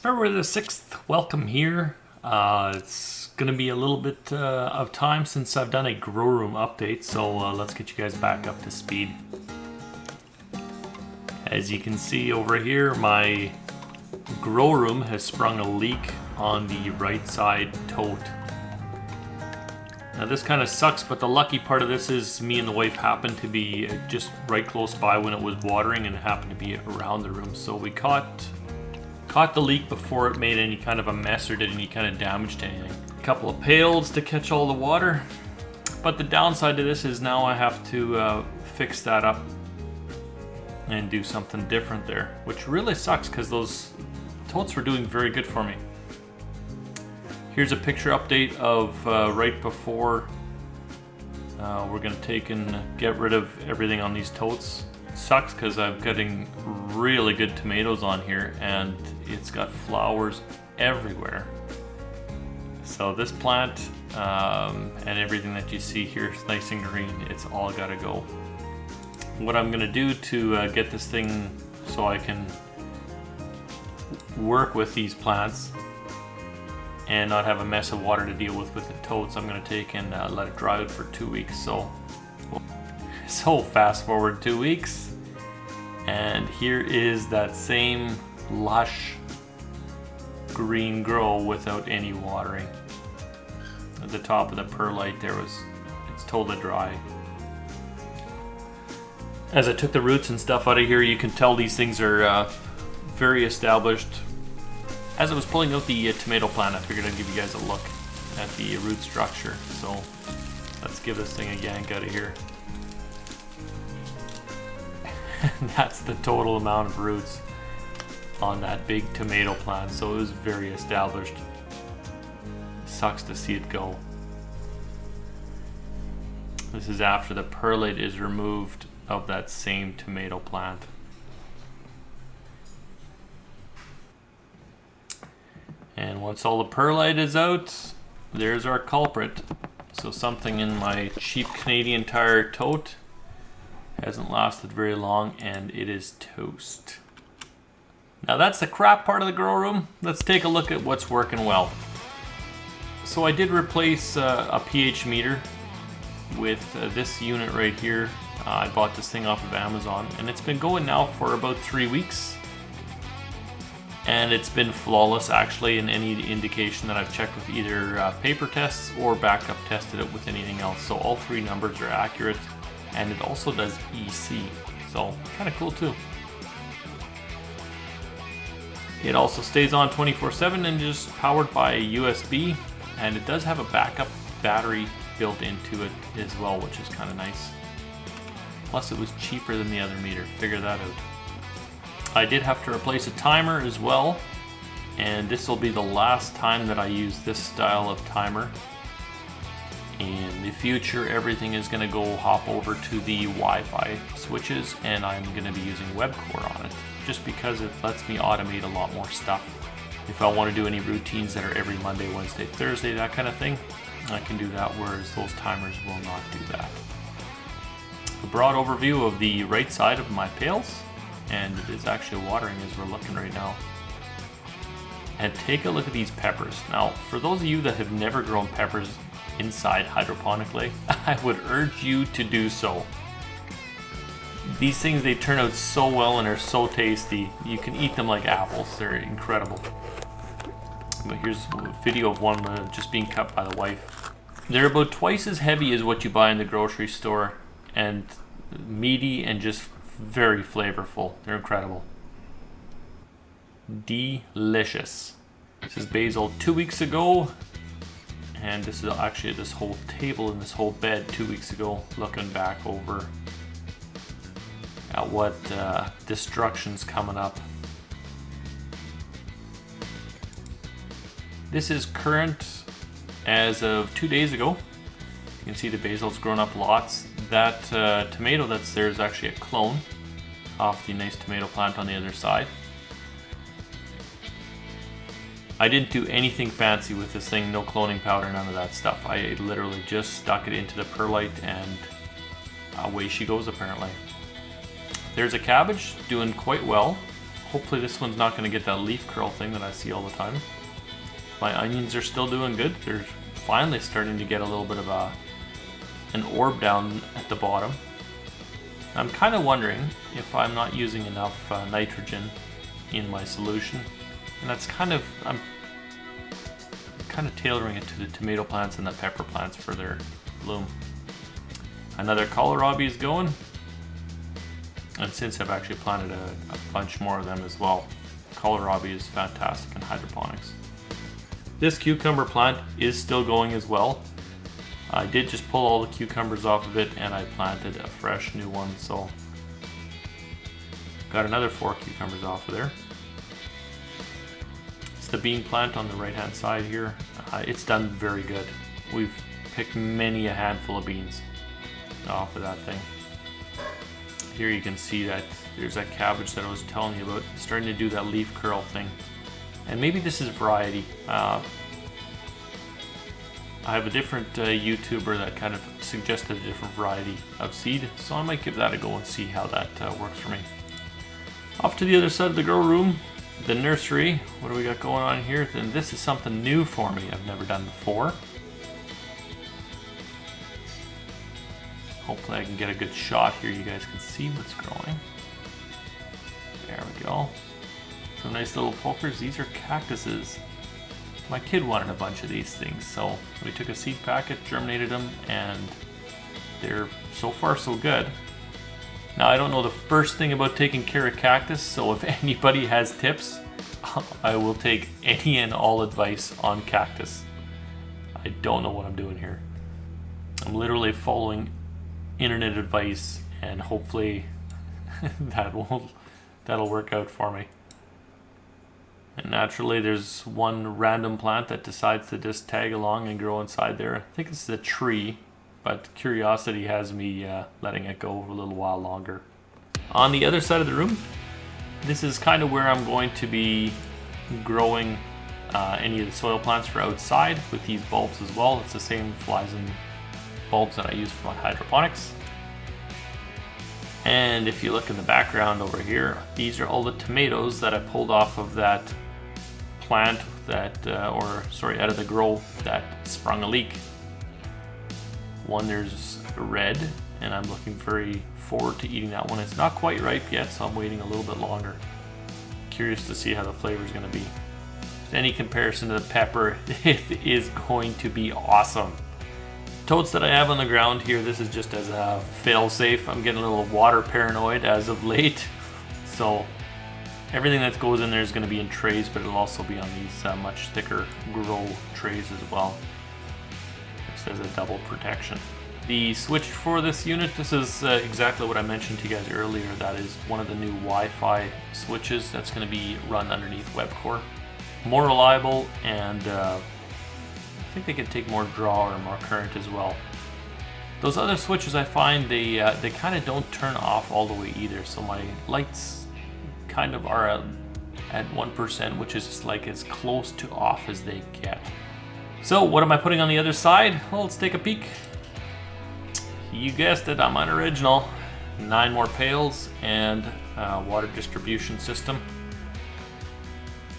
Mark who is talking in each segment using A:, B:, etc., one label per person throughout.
A: February the 6th, welcome here. It's going to be a little bit of time since I've done a grow room update, so let's get you guys back up to speed. As you can see over here, my grow room has sprung a leak on the right side tote. Now this kind of sucks, but the lucky part of this is me and the wife happened to be just right close by when it was watering and it happened to be around the room. So we caught the leak before it made any kind of a mess or did any kind of damage to anything. A couple of pails to catch all the water. But the downside to this is now I have to fix that up and do something different there, which really sucks because those totes were doing very good for me. Here's a picture update of right before we're gonna take and get rid of everything on these totes. It sucks because I'm getting really good tomatoes on here and it's got flowers everywhere. So this plant and everything that you see here is nice and green. It's all gotta go. What I'm gonna do to get this thing so I can work with these plants and not have a mess of water to deal with the totes, I'm gonna take and let it dry out for 2 weeks. So fast forward 2 weeks, and here is that same lush green grow without any watering. At the top of the perlite there it's totally dry. As I took the roots and stuff out of here, you can tell these things are very established. As I was pulling out the tomato plant, I figured I'd give you guys a look at the root structure. So let's give this thing a yank out of here. That's the total amount of roots on that big tomato plant. So it was very established. Sucks to see it go. This is after the perlite is removed of that same tomato plant. And once all the perlite is out, there's our culprit. So something in my cheap Canadian Tire tote hasn't lasted very long and it is toast. Now that's the crap part of the grow room. Let's take a look at what's working well. So I did replace a pH meter with this unit right here. I bought this thing off of Amazon and it's been going now for about 3 weeks. And it's been flawless actually in any indication that I've checked with either paper tests or backup tested it with anything else. So all 3 numbers are accurate and it also does EC. So kind of cool too. It also stays on 24/7 and just powered by USB, and it does have a backup battery built into it as well, which is kind of nice. Plus it was cheaper than the other meter, figure that out. I did have to replace a timer as well, and this will be the last time that I use this style of timer. In the future, everything is going to go hop over to the Wi-Fi switches, and I'm going to be using Webcore on it, just because it lets me automate a lot more stuff. If I want to do any routines that are every Monday, Wednesday, Thursday, that kind of thing, I can do that, whereas those timers will not do that. A broad overview of the right side of my pails, and it is actually watering as we're looking right now. And take a look at these peppers. Now, for those of you that have never grown peppers inside hydroponically, I would urge you to do so. These things, they turn out so well and they're so tasty. You can eat them like apples. They're incredible. But here's a video of one just being cut by the wife. They're about twice as heavy as what you buy in the grocery store, and meaty and just very flavorful. They're incredible. Delicious. This is basil 2 weeks ago, and this is actually this whole table and this whole bed 2 weeks ago, looking back over at what destruction's coming up. This is current as of 2 days ago. You can see the basil's grown up lots. That tomato that's there is actually a clone off the nice tomato plant on the other side. I didn't do anything fancy with this thing, no cloning powder, none of that stuff. I literally just stuck it into the perlite and away she goes apparently. There's a cabbage doing quite well. Hopefully this one's not going to get that leaf curl thing that I see all the time. My onions are still doing good. They're finally starting to get a little bit of an orb down at the bottom. I'm kind of wondering if I'm not using enough nitrogen in my solution. And that's I'm kind of tailoring it to the tomato plants and the pepper plants for their bloom. Another kohlrabi is going. And since I've actually planted a bunch more of them as well, kohlrabi is fantastic in hydroponics. This cucumber plant is still going as well. I did just pull all the cucumbers off of it and I planted a fresh new one, so got another 4 cucumbers off of there. It's the bean plant on the right hand side here. It's done very good. We've picked many a handful of beans off of that thing. Here you can see that there's that cabbage that I was telling you about, it's starting to do that leaf curl thing. And maybe this is variety. I have a different YouTuber that kind of suggested a different variety of seed, so I might give that a go and see how that works for me. Off to the other side of the grow room, the nursery. What do we got going on here? Then this is something new for me I've never done before. Hopefully I can get a good shot here. You guys can see what's growing. There we go. Some nice little pokers. These are cactuses. My kid wanted a bunch of these things, so we took a seed packet, germinated them, and they're so far so good. Now I don't know the first thing about taking care of cactus, so if anybody has tips, I will take any and all advice on cactus. I don't know what I'm doing here. I'm literally following internet advice, and hopefully that'll work out for me. And naturally there's one random plant that decides to just tag along and grow inside there. I think this is a tree, but curiosity has me letting it go for a little while longer. On the other side of the room, this is kind of where I'm going to be growing any of the soil plants for outside with these bulbs as well. It's the same flies and bulbs that I use for my hydroponics. And if you look in the background over here, these are all the tomatoes that I pulled off of that plant that, out of the grow that sprung a leak. One, there's red, and I'm looking very forward to eating that one. It's not quite ripe yet, so I'm waiting a little bit longer. Curious to see how the flavor is going to be. If any comparison to the pepper, it is going to be awesome. Totes that I have on the ground here, this is just as a fail-safe. I'm getting a little water paranoid as of late, so everything that goes in there is going to be in trays, but it'll also be on these much thicker grow trays as well. Just as a double protection. The switch for this unit, this is exactly what I mentioned to you guys earlier. That is one of the new Wi-Fi switches that's going to be run underneath Webcore. More reliable, and I think they can take more draw or more current as well. Those other switches, I find they kind of don't turn off all the way either. So my lights kind of are at 1%, which is like as close to off as they get. So what am I putting on the other side? Well, let's take a peek. You guessed it, I'm unoriginal. 9 more pails and water distribution system.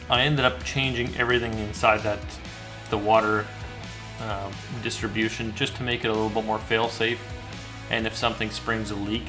A: I ended up changing everything inside the water distribution just to make it a little bit more fail-safe, and if something springs a leak,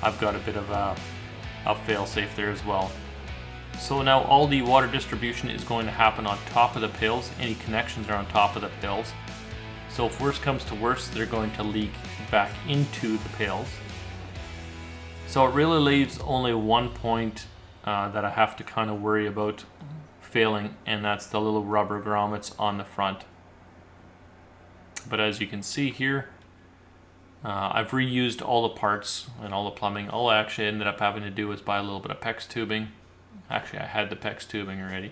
A: I've got a bit of a fail-safe there as well. So now all the water distribution is going to happen on top of the pails. Any connections are on top of the pails. So if worse comes to worse, they're going to leak back into the pails. So it really leaves only one point that I have to kind of worry about failing, and that's the little rubber grommets on the front. But as you can see here, I've reused all the parts and all the plumbing. All I actually ended up having to do was buy a little bit of PEX tubing. Actually, I had the PEX tubing already,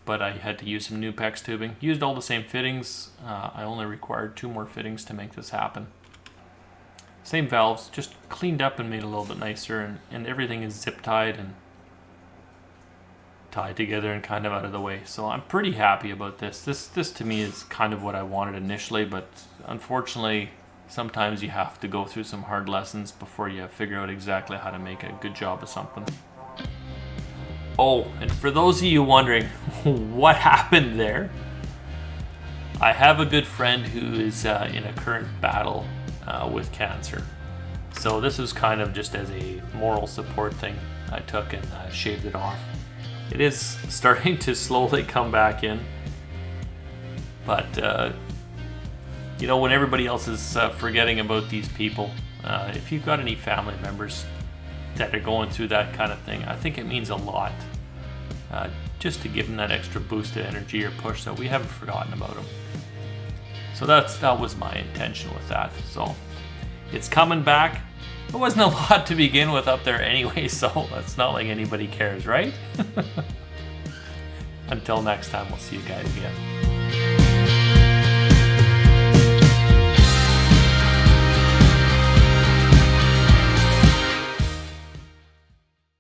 A: but I had to use some new PEX tubing. Used all the same fittings. I only required 2 more fittings to make this happen. Same valves, just cleaned up and made a little bit nicer, and everything is zip tied and tied together and kind of out of the way. So I'm pretty happy about this. This to me is kind of what I wanted initially, but unfortunately sometimes you have to go through some hard lessons before you figure out exactly how to make a good job of something. Oh, and for those of you wondering what happened there, I have a good friend who is in a current battle with cancer. So this was kind of just as a moral support thing. I took and shaved it off. It is starting to slowly come back in. But, you know, when everybody else is forgetting about these people, if you've got any family members that are going through that kind of thing, I think it means a lot just to give them that extra boost of energy or push so we haven't forgotten about them. So that was my intention with that. So it's coming back. It wasn't a lot to begin with up there anyway, so it's not like anybody cares, right? Until next time, we'll see you guys again.